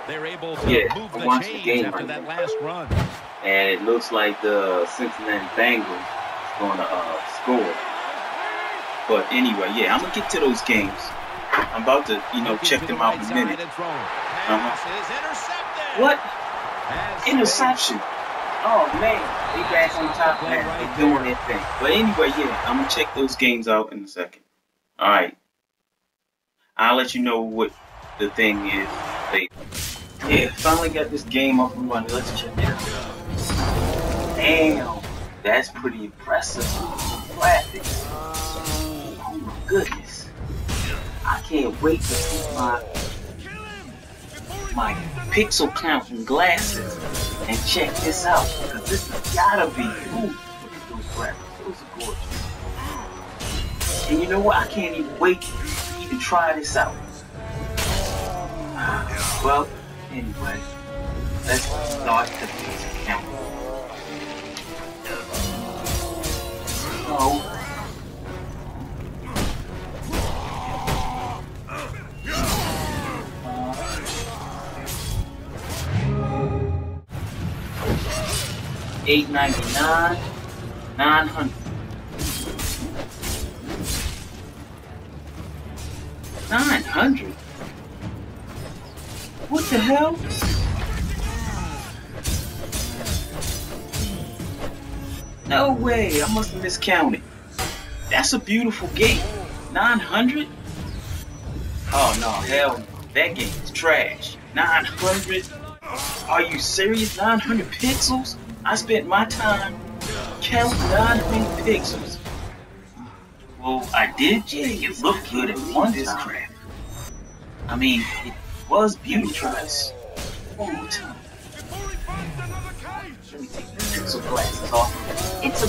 They're able to move I the watched the chains game after right that now, last run. and it looks like the Cincinnati Bengals is going to score. But anyway, yeah, I'm gonna get to those games. I'm about to, Looking check to the them out right in a side minute. and throwing. Uh-huh. Pass is intercepted. What? Has Interception. space. Oh man, they back on top Play now. right They doing there. their thing. But anyway, yeah, I'm gonna check those games out in a second. All right, I'll let you know what the thing is later. Yeah, finally got this game up and running. Let's check it out. Damn, that's pretty impressive. Graphics. Oh my goodness. I can't wait to see my pixel counting glasses and check this out, because this has gotta be. Ooh, look at those graphics. Those are gorgeous. And you know what? I can't even wait to even try this out. Well, anyway, let's start the pixel count. So, 899, 900. 900? What the hell? No way, I must have miscounted. That's a beautiful game. 900? Oh no, hell no. That game is trash. 900? Are you serious? 900 pixels? I spent my time counting 900 pixels. Well, I did think it looked good at one time. I mean, it was beautiful. One more time. Let me take the pixel glasses off. It's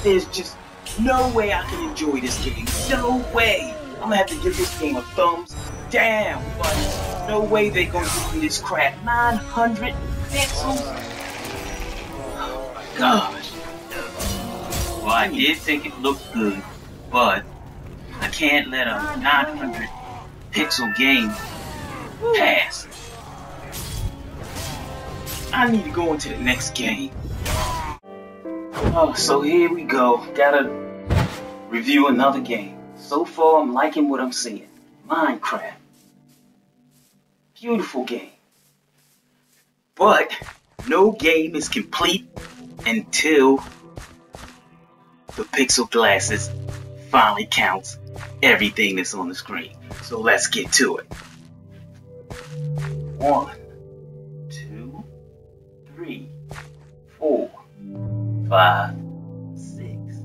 there's just no way I can enjoy this game. No way. I'm gonna have to give this game a thumbs down, but no way they're gonna give me this crap. 900 pixels? Oh my gosh. Well, I did think it looked good, but I can't let a 900 pixel game pass. I need to go into the next game. Oh, so here we go. Gotta review another game. So far, I'm liking what I'm seeing. Minecraft. Beautiful game. But no game is complete until the pixel glasses finally counts everything that's on the screen. So let's get to it. 1, 2, 3, 4, 5, 6,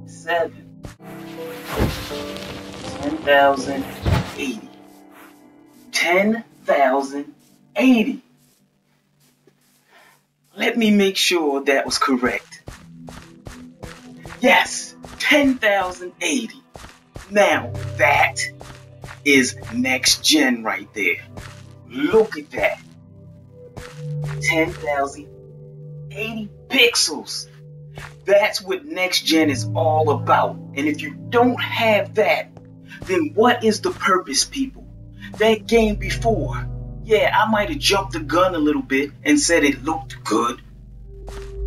7, 10,080. 10,080. Let me make sure that was correct. Yes, 10,080. Now that is next gen right there. Look at that. 10,080 pixels. That's what next gen is all about. And if you don't have that, then what is the purpose, people? That game before, yeah, I might have jumped the gun a little bit and said it looked good,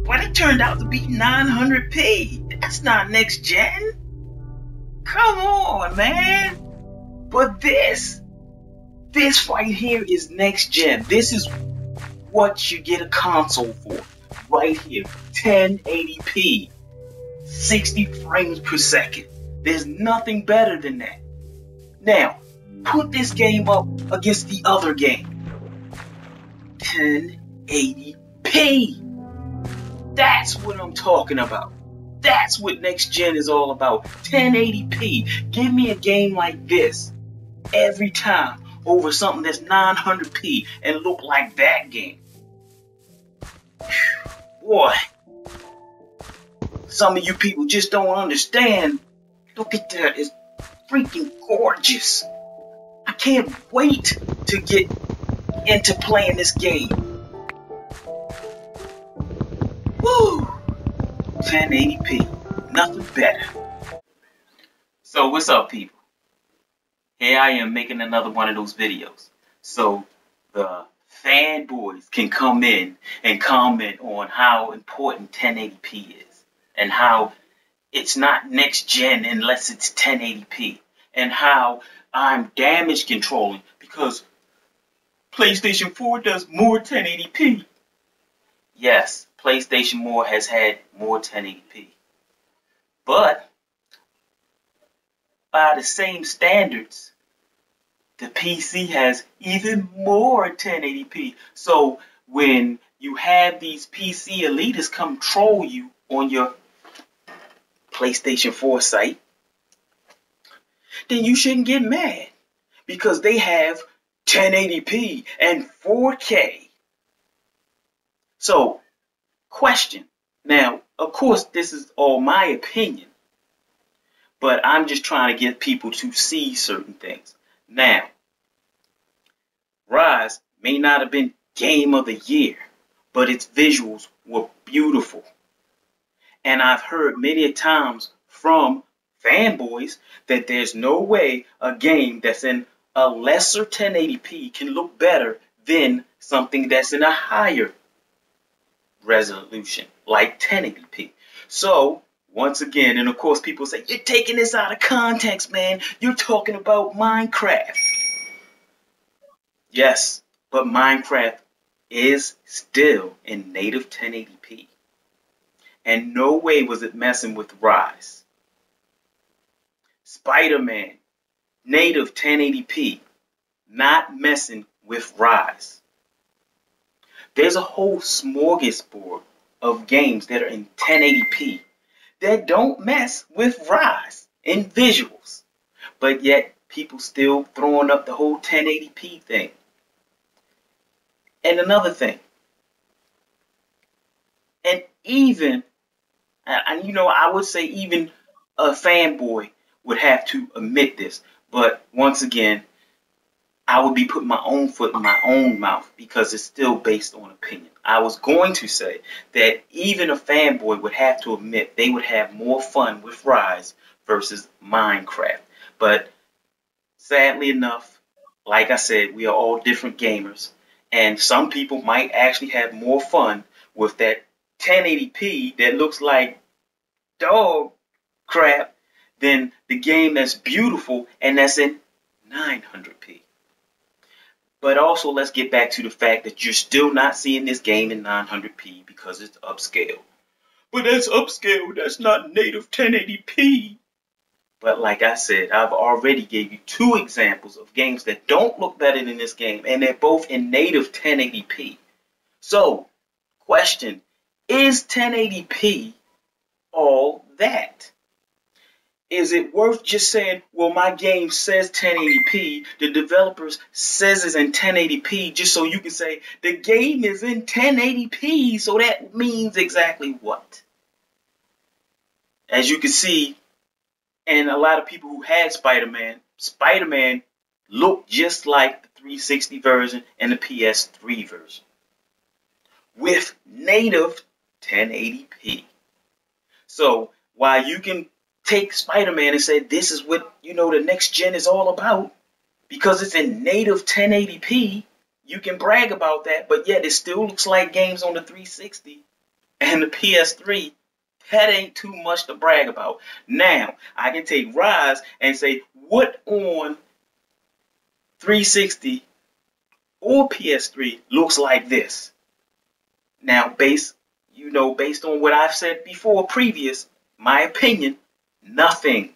but it turned out to be 900p. That's not next gen. Come on, man. But this right here is next gen. This is what you get a console for. Right here, 1080p, 60 frames per second. There's nothing better than that. Now, put this game up against the other game. 1080p. That's what I'm talking about. That's what next gen is all about. 1080p. Give me a game like this every time over something that's 900p and look like that game. Boy, some of you people just don't understand. Look at that. It's freaking gorgeous. I can't wait to get into playing this game. Woo! 1080p. Nothing better. So what's up, people? here I am making another one of those videos. So the fanboys can come in and comment on how important 1080p is and how it's not next gen unless it's 1080p and how I'm damage controlling because PlayStation 4 does more 1080p. Yes, PlayStation 4 has had more 1080p. But by the same standards, the PC has even more 1080p. So when you have these PC elitists come troll you on your PlayStation 4 site, then you shouldn't get mad because they have 1080p and 4K. So, question. Now, of course, this is all my opinion, but I'm just trying to get people to see certain things. Now, Rise may not have been Game of the Year, but its visuals were beautiful. And I've heard many times from fanboys that there's no way a game that's in a lesser 1080p can look better than something that's in a higher resolution, like 1080p. So, once again, and of course people say, you're taking this out of context, man. You're talking about Minecraft. Yes, but Minecraft is still in native 1080p. And no way was it messing with Rise. Spider-Man, native 1080p, not messing with Rise. There's a whole smorgasbord of games that are in 1080p that don't mess with Rise in visuals. But yet, people still throwing up the whole 1080p thing. And another thing, and even, I would say even a fanboy would have to admit this, but once again, I would be putting my own foot in my own mouth because it's still based on opinion. I was going to say that even a fanboy would have to admit they would have more fun with Rise versus Minecraft. But sadly enough, like I said, we are all different gamers. And some people might actually have more fun with that 1080p that looks like dog crap than the game that's beautiful and that's in 900p. But also, let's get back to the fact that you're still not seeing this game in 900p because it's upscale. But that's upscale, that's not native 1080p. But like I said, I've already gave you 2 examples of games that don't look better than this game, and they're both in native 1080p. So, question, is 1080p all that? Is it worth just saying, well, my game says 1080p, the developers says it's in 1080p, just so you can say the game is in 1080p, so that means exactly what? As you can see, and a lot of people who had Spider-Man looked just like the 360 version and the PS3 version with native 1080p. So while you can take Spider-Man and say this is what the next gen is all about because it's in native 1080p, you can brag about that, but yet it still looks like games on the 360 and the PS3. That ain't too much to brag about. Now, I can take Rise and say, what on 360 or PS3 looks like this? Now, based on what I've said before, previous, my opinion, nothing.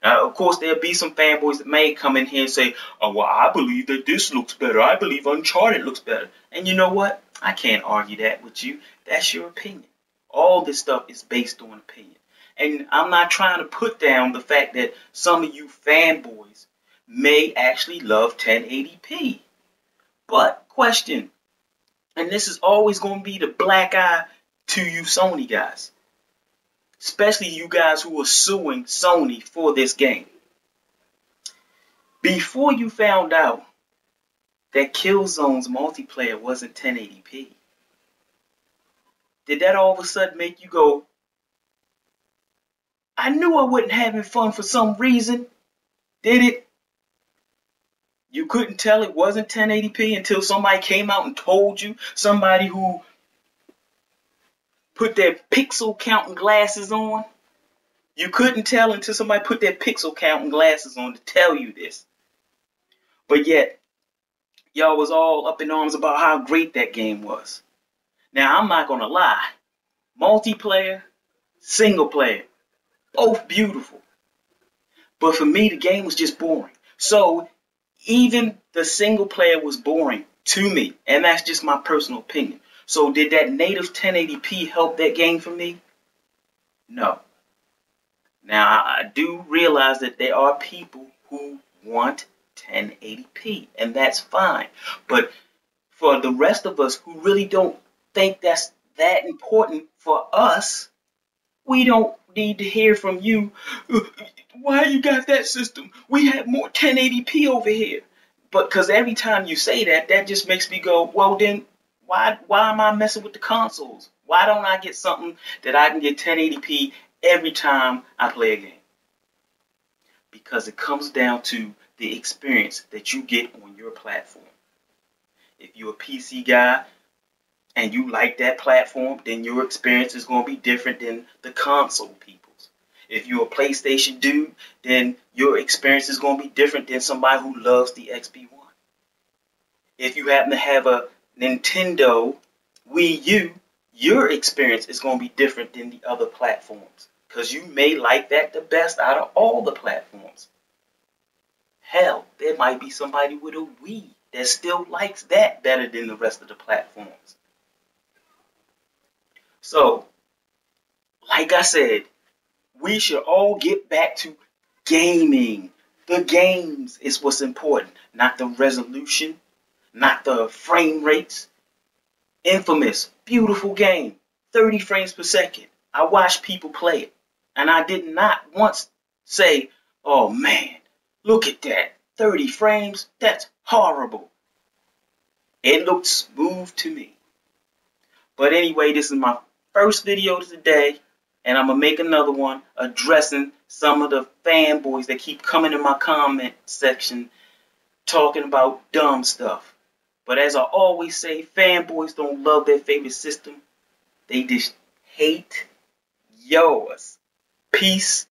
Now, of course, there'll be some fanboys that may come in here and say, oh, well, I believe that this looks better. I believe Uncharted looks better. And you know what? I can't argue that with you. That's your opinion. All this stuff is based on opinion. And I'm not trying to put down the fact that some of you fanboys may actually love 1080p. But, question, and this is always going to be the black eye to you Sony guys. Especially you guys who are suing Sony for this game. Before you found out that Killzone's multiplayer wasn't 1080p, did that all of a sudden make you go, I knew I wasn't having fun for some reason? Did it? You couldn't tell it wasn't 1080p until somebody came out and told you. Somebody who put their pixel counting glasses on. You couldn't tell until somebody put their pixel counting glasses on to tell you this. But yet, y'all was all up in arms about how great that game was. Now, I'm not gonna lie. Multiplayer, single player, both beautiful. But for me, the game was just boring. So even the single player was boring to me, and that's just my personal opinion. So did that native 1080p help that game for me? No. Now, I do realize that there are people who want 1080p, and that's fine. But for the rest of us who really don't think that's that important for us, we don't need to hear from you, why you got that system? We have more 1080p over here. But because every time you say that, that just makes me go, well then, why am I messing with the consoles? Why don't I get something that I can get 1080p every time I play a game? Because it comes down to the experience that you get on your platform. If you're a PC guy and you like that platform, then your experience is going to be different than the console people's. If you're a PlayStation dude, then your experience is going to be different than somebody who loves the XP1. If you happen to have a Nintendo Wii U, your experience is going to be different than the other platforms, because you may like that the best out of all the platforms. Hell, there might be somebody with a Wii that still likes that better than the rest of the platforms. So, like I said, we should all get back to gaming. The games is what's important, not the resolution, not the frame rates. Infamous, beautiful game, 30 frames per second. I watched people play it, and I did not once say, oh man, look at that, 30 frames, that's horrible. It looked smooth to me. But anyway, this is my first video today, and I'm going to make another one addressing some of the fanboys that keep coming in my comment section talking about dumb stuff. But as I always say, fanboys don't love their favorite system. They just hate yours. Peace.